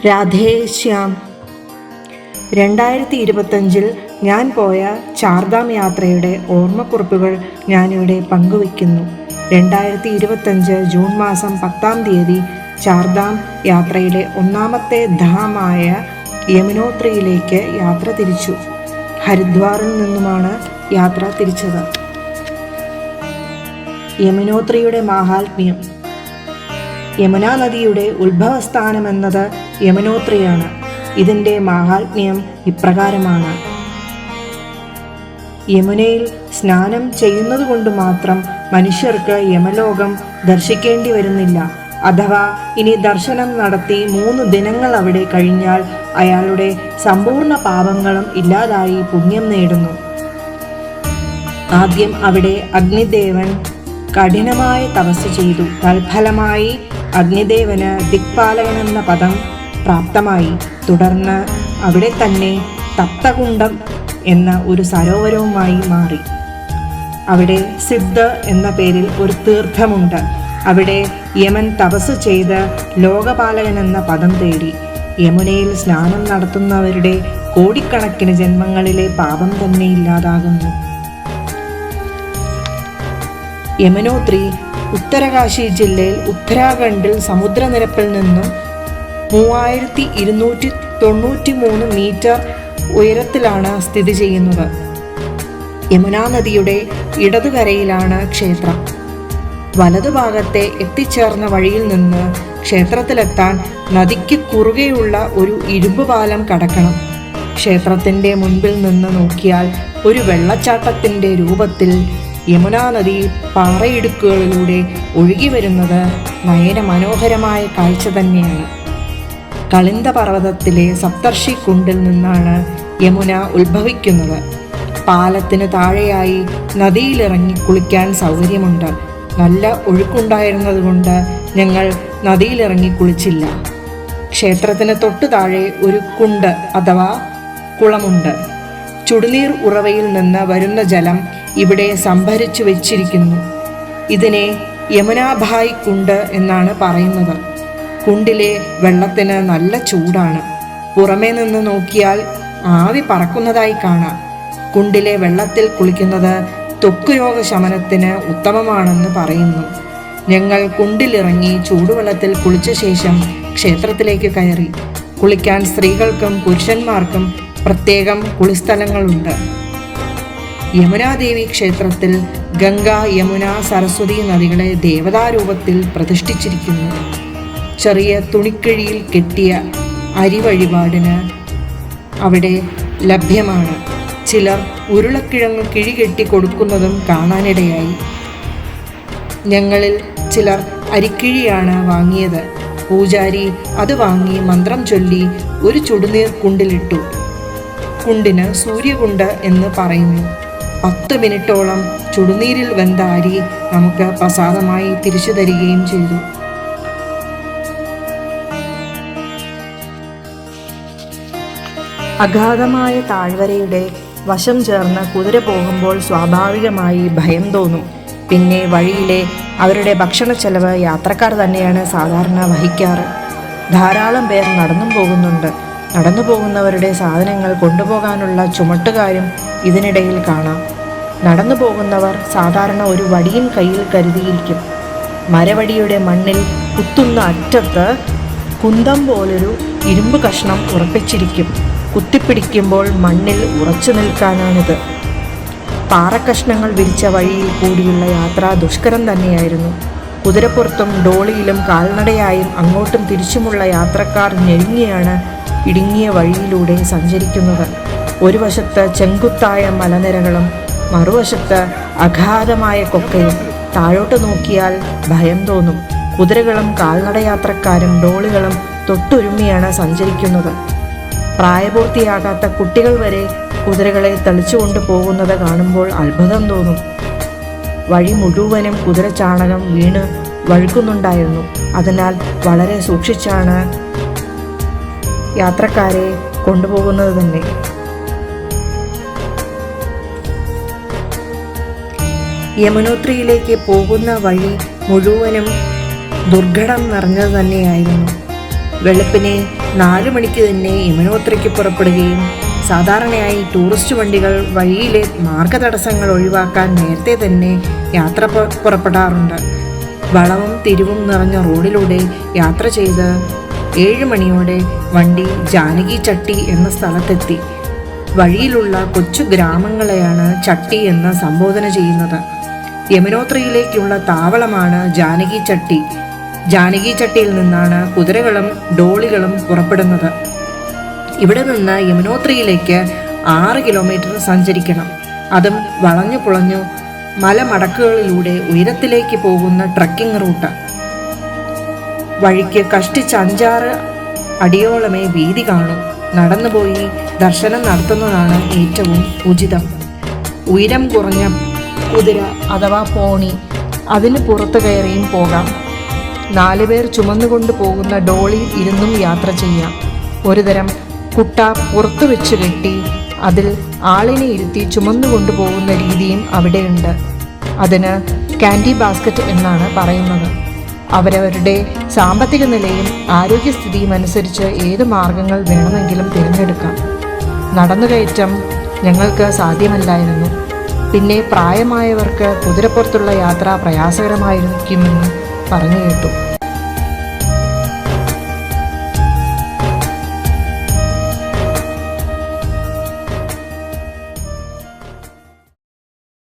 രാധേശ്യാം. 2025 ഞാൻ പോയ ചാർധാം യാത്രയുടെ ഓർമ്മക്കുറിപ്പുകൾ ഞാനിവിടെ പങ്കുവയ്ക്കുന്നു. 2025 ജൂൺ മാസം 10-ാം തീയതി ചാർധാം യാത്രയിലെ ഒന്നാമത്തെ ധാമായ യമുനോത്രിയിലേക്ക് യാത്ര തിരിച്ചു. ഹരിദ്വാറിൽ നിന്നുമാണ് യാത്ര തിരിച്ചത്. യമുനോത്രിയുടെ മാഹാത്മ്യം. യമുനാ നദിയുടെ ഉത്ഭവസ്ഥാനമെന്നത് യമുനോത്രിയാണ്. ഇതിൻ്റെ മാഹാത്മ്യം ഇപ്രകാരമാണ്. യമുനയിൽ സ്നാനം ചെയ്യുന്നതുകൊണ്ട് മാത്രം മനുഷ്യർക്ക് യമലോകം ദർശിക്കേണ്ടി വരുന്നില്ല. അഥവാ ഇനി ദർശനം നടത്തി 3 ദിനങ്ങൾ അവിടെ കഴിഞ്ഞാൽ അയാളുടെ സമ്പൂർണ്ണ പാപങ്ങളും ഇല്ലാതായി പുണ്യം നേടുന്നു. ആദ്യം അവിടെ അഗ്നിദേവൻ കഠിനമായ തപസ് ചെയ്തു. തൽഫലമായി അഗ്നിദേവന് ദിക്പാലകനെന്ന പദം പ്രാപ്തമായി. തുടർന്ന് അവിടെ തന്നെ തപ്തകുണ്ഡം എന്ന ഒരു സരോവരവുമായി മാറി. അവിടെ സിദ്ധ് എന്ന പേരിൽ ഒരു തീർത്ഥമുണ്ട്. അവിടെ യമൻ തപസ് ചെയ്ത് ലോകപാലകനെന്ന പദം തേടി. യമുനയിൽ സ്നാനം നടത്തുന്നവരുടെ കോടിക്കണക്കിന് ജന്മങ്ങളിലെ പാപം തന്നെ ഇല്ലാതാകുന്നു. യമുനോത്രി ഉത്തരകാശി ജില്ലയിൽ ഉത്തരാഖണ്ഡിൽ സമുദ്രനിരപ്പിൽ നിന്നും 3293 മീറ്റർ ഉയരത്തിലാണ് സ്ഥിതി ചെയ്യുന്നത്. യമുനാ നദിയുടെ ഇടതുകരയിലാണ് ക്ഷേത്രം. വലതുഭാഗത്തെ എത്തിച്ചേർന്ന വഴിയിൽ നിന്ന് ക്ഷേത്രത്തിലെത്താൻ നദിക്ക് കുറുകെയുള്ള ഒരു ഇരുമ്പ് പാലം കടക്കണം. ക്ഷേത്രത്തിൻ്റെ മുൻപിൽ നിന്ന് നോക്കിയാൽ ഒരു വെള്ളച്ചാട്ടത്തിൻ്റെ രൂപത്തിൽ യമുനാ നദി പാറയിടുക്കുകളിലൂടെ ഒഴുകി വരുന്നത് നയന മനോഹരമായ കാഴ്ച തന്നെയാണ്. കളിന്ത പർവ്വതത്തിലെ സപ്തർഷി കുണ്ടിൽ നിന്നാണ് യമുന ഉത്ഭവിക്കുന്നത്. പാലത്തിന് താഴെയായി നദിയിലിറങ്ങി കുളിക്കാൻ സൗകര്യമുണ്ട്. നല്ല ഒഴുക്കുണ്ടായിരുന്നതുകൊണ്ട് ഞങ്ങൾ നദിയിലിറങ്ങി കുളിച്ചില്ല. ക്ഷേത്രത്തിന് തൊട്ടു താഴെ ഒരു കുണ്ട് അഥവാ കുളമുണ്ട്. ചുടുനീർ ഉറവയിൽ നിന്ന് വരുന്ന ജലം ഇവിടെ സംഭരിച്ചു വെച്ചിരിക്കുന്നു. ഇതിനെ യമുനാഭായ് കുണ്ട് എന്നാണ് പറയുന്നത്. കുണ്ടിലെ വെള്ളത്തിന് നല്ല ചൂടാണ്. പുറമേ നിന്ന് നോക്കിയാൽ ആവി പറക്കുന്നതായി കാണാം. കുണ്ടിലെ വെള്ളത്തിൽ കുളിക്കുന്നത് ത്വക്ക് രോഗശമനത്തിന് ഉത്തമമാണെന്ന് പറയുന്നു. ഞങ്ങൾ കുണ്ടിലിറങ്ങി ചൂടുവെള്ളത്തിൽ കുളിച്ച ശേഷം ക്ഷേത്രത്തിലേക്ക് കയറി. കുളിക്കാൻ സ്ത്രീകൾക്കും പുരുഷന്മാർക്കും പ്രത്യേകം കുളിസ്ഥലങ്ങളുണ്ട്. യമുനാദേവി ക്ഷേത്രത്തിൽ ഗംഗ, യമുന, സരസ്വതി നദികളെ ദേവതാരൂപത്തിൽ പ്രതിഷ്ഠിച്ചിരിക്കുന്നു. ചെറിയ തുണിക്കിഴിയിൽ കെട്ടിയ അരി വഴിപാടിന് അവിടെ ലഭ്യമാണ്. ചിലർ ഉരുളക്കിഴങ്ങ് കിഴി കെട്ടി കൊടുക്കുന്നതും കാണാനിടയായി. ഞങ്ങളിൽ ചിലർ അരിക്കിഴിയാണ് വാങ്ങിയത്. പൂജാരി അത് വാങ്ങി മന്ത്രം ചൊല്ലി ഒരു ചുടുനീർ കുണ്ടിലിട്ടു. കുണ്ടിന് സൂര്യകുണ്ട് എന്ന് പറയുന്നു. 10 മിനിറ്റോളം ചുടുനീരിൽ വെന്ത അരി നമുക്ക് പ്രസാദമായി തിരിച്ചു തരികയും ചെയ്തു. അഗാധമായ താഴ്വരയുടെ വശം ചേർന്ന് കുതിര പോകുമ്പോൾ സ്വാഭാവികമായി ഭയം തോന്നും. പിന്നെ വഴിയിലെ അവരുടെ ഭക്ഷണ ചെലവ് യാത്രക്കാർ തന്നെയാണ് സാധാരണ വഹിക്കാറ്. ധാരാളം പേർ നടന്നും പോകുന്നുണ്ട്. നടന്നു പോകുന്നവരുടെ സാധനങ്ങൾ കൊണ്ടുപോകാനുള്ള ചുമട്ടുകാരും ഇതിനിടയിൽ കാണാം. നടന്നു പോകുന്നവർ സാധാരണ ഒരു വടിയും കയ്യിൽ കരുതിയിരിക്കും. മരവടിയുടെ മണ്ണിൽ കുത്തുന്ന അറ്റത്ത് കുന്തം പോലൊരു ഇരുമ്പ് കഷ്ണം ഉറപ്പിച്ചിരിക്കും. കുത്തിപ്പിടിക്കുമ്പോൾ മണ്ണിൽ ഉറച്ചു നിൽക്കാനാണിത്. പാറക്കഷ്ണങ്ങൾ വിരിച്ച വഴിയിൽ കൂടിയുള്ള യാത്ര ദുഷ്കരം തന്നെയായിരുന്നു. കുതിരപ്പുറത്തും ഡോളിയിലും കാൽനടയായും അങ്ങോട്ടും തിരിച്ചുമുള്ള യാത്രക്കാർ ഞെരുങ്ങിയാണ് ഇടുങ്ങിയ വഴിയിലൂടെ സഞ്ചരിക്കുന്നത്. ഒരു വശത്ത് ചെങ്കുത്തായ മലനിരകളും മറുവശത്ത് അഗാധമായ കൊക്കയും. താഴോട്ട് നോക്കിയാൽ ഭയം തോന്നും. കുതിരകളും കാൽനടയാത്രക്കാരും ഡോളികളും തൊട്ടുരുമ്മിയാണ് സഞ്ചരിക്കുന്നത്. പ്രായപൂർത്തിയാകാത്ത കുട്ടികൾ വരെ കുതിരകളെ തെളിച്ചുകൊണ്ട് പോകുന്നത് കാണുമ്പോൾ അത്ഭുതം തോന്നും. വഴി മുഴുവനും കുതിരച്ചാണകം വീണ് വഴുക്കുന്നുണ്ടായിരുന്നു. അതിനാൽ വളരെ സൂക്ഷിച്ചാണ് യാത്രക്കാരെ കൊണ്ടുപോകുന്നത് തന്നെ. യമുനോത്രിയിലേക്ക് പോകുന്ന വഴി മുഴുവനും ദുർഘടം നിറഞ്ഞത് തന്നെയായിരുന്നു. വെളുപ്പിനെ 4 മണിക്ക് തന്നെ യമുനോത്രയ്ക്ക് പുറപ്പെടുകയും സാധാരണയായി ടൂറിസ്റ്റ് വണ്ടികൾ വഴിയിലെ മാർഗതടസ്സങ്ങൾ ഒഴിവാക്കാൻ നേരത്തെ തന്നെ യാത്ര പുറപ്പെടാറുണ്ട്. വളവും തിരിവും നിറഞ്ഞ റോഡിലൂടെ യാത്ര ചെയ്ത് 7 മണിയോടെ വണ്ടി ജാനകി ചട്ടി എന്ന സ്ഥലത്തെത്തി. വഴിയിലുള്ള കൊച്ചു ഗ്രാമങ്ങളെയാണ് ചട്ടി എന്ന് സംബോധന ചെയ്യുന്നത്. യമുനോത്രയിലേക്കുള്ള താവളമാണ് ജാനകി ചട്ടി. ജാനകി ചട്ടിയിൽ നിന്നാണ് കുതിരകളും ഡോളികളും പുറപ്പെടുന്നത്. ഇവിടെ നിന്ന് യമുനോത്രയിലേക്ക് 6 കിലോമീറ്റർ സഞ്ചരിക്കണം. അതും വളഞ്ഞു പുളഞ്ഞു മലമടക്കുകളിലൂടെ ഉയരത്തിലേക്ക് പോകുന്ന ട്രക്കിംഗ് റൂട്ട്. വഴിക്ക് കഷ്ടിച്ച് 5-6 അടിയോളമേ വീതി കാണും. നടന്നുപോയി ദർശനം നടത്തുന്നതാണ് ഏറ്റവും ഉചിതം. ഉയരം കുറഞ്ഞ കുതിര അഥവാ പോണി, അതിന് പുറത്തു കയറിയും പോകാം. 4 പേർ ചുമന്നുകൊണ്ട് പോകുന്ന ഡോളിൽ ഇരുന്നും യാത്ര ചെയ്യാം. ഒരുതരം കുട്ട പുറത്തു വെച്ച് കെട്ടി അതിൽ ആളിനെ ഇരുത്തി ചുമന്നുകൊണ്ടു പോകുന്ന രീതിയും അവിടെയുണ്ട്. അതിന് കാൻഡി ബാസ്ക്കറ്റ് എന്നാണ് പറയുന്നത്. അവരവരുടെ സാമ്പത്തിക നിലയും ആരോഗ്യസ്ഥിതിയും അനുസരിച്ച് ഏത് മാർഗങ്ങൾ വേണമെങ്കിലും തിരഞ്ഞെടുക്കാം. നടന്നുകയറ്റം ഞങ്ങൾക്ക് സാധ്യമല്ലായിരുന്നു. പിന്നെ പ്രായമായവർക്ക് കുതിരപ്പുറത്തുള്ള യാത്ര പ്രയാസകരമായിരിക്കുമെന്ന് പറഞ്ഞു കേട്ടു.